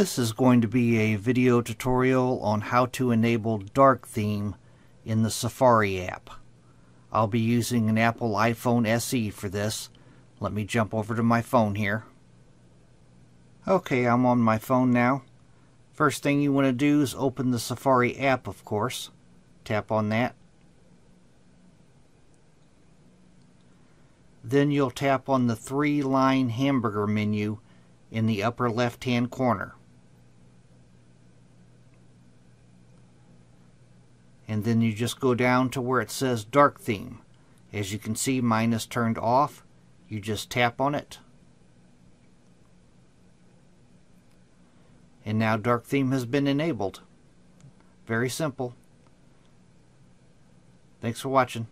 This is going to be a video tutorial on how to enable dark theme in the Safari app. I'll be using an Apple iPhone SE for this. Let me jump over to my phone here. Okay, I'm on my phone now. First thing you want to do is open the Safari app, of course. Tap on that. Then you'll tap on the 3-line Hamburger menu in the upper left-hand corner. And then you just go down to where it says dark theme. As you can see, mine is turned off. You just tap on it. And now dark theme has been enabled. Very simple. Thanks for watching.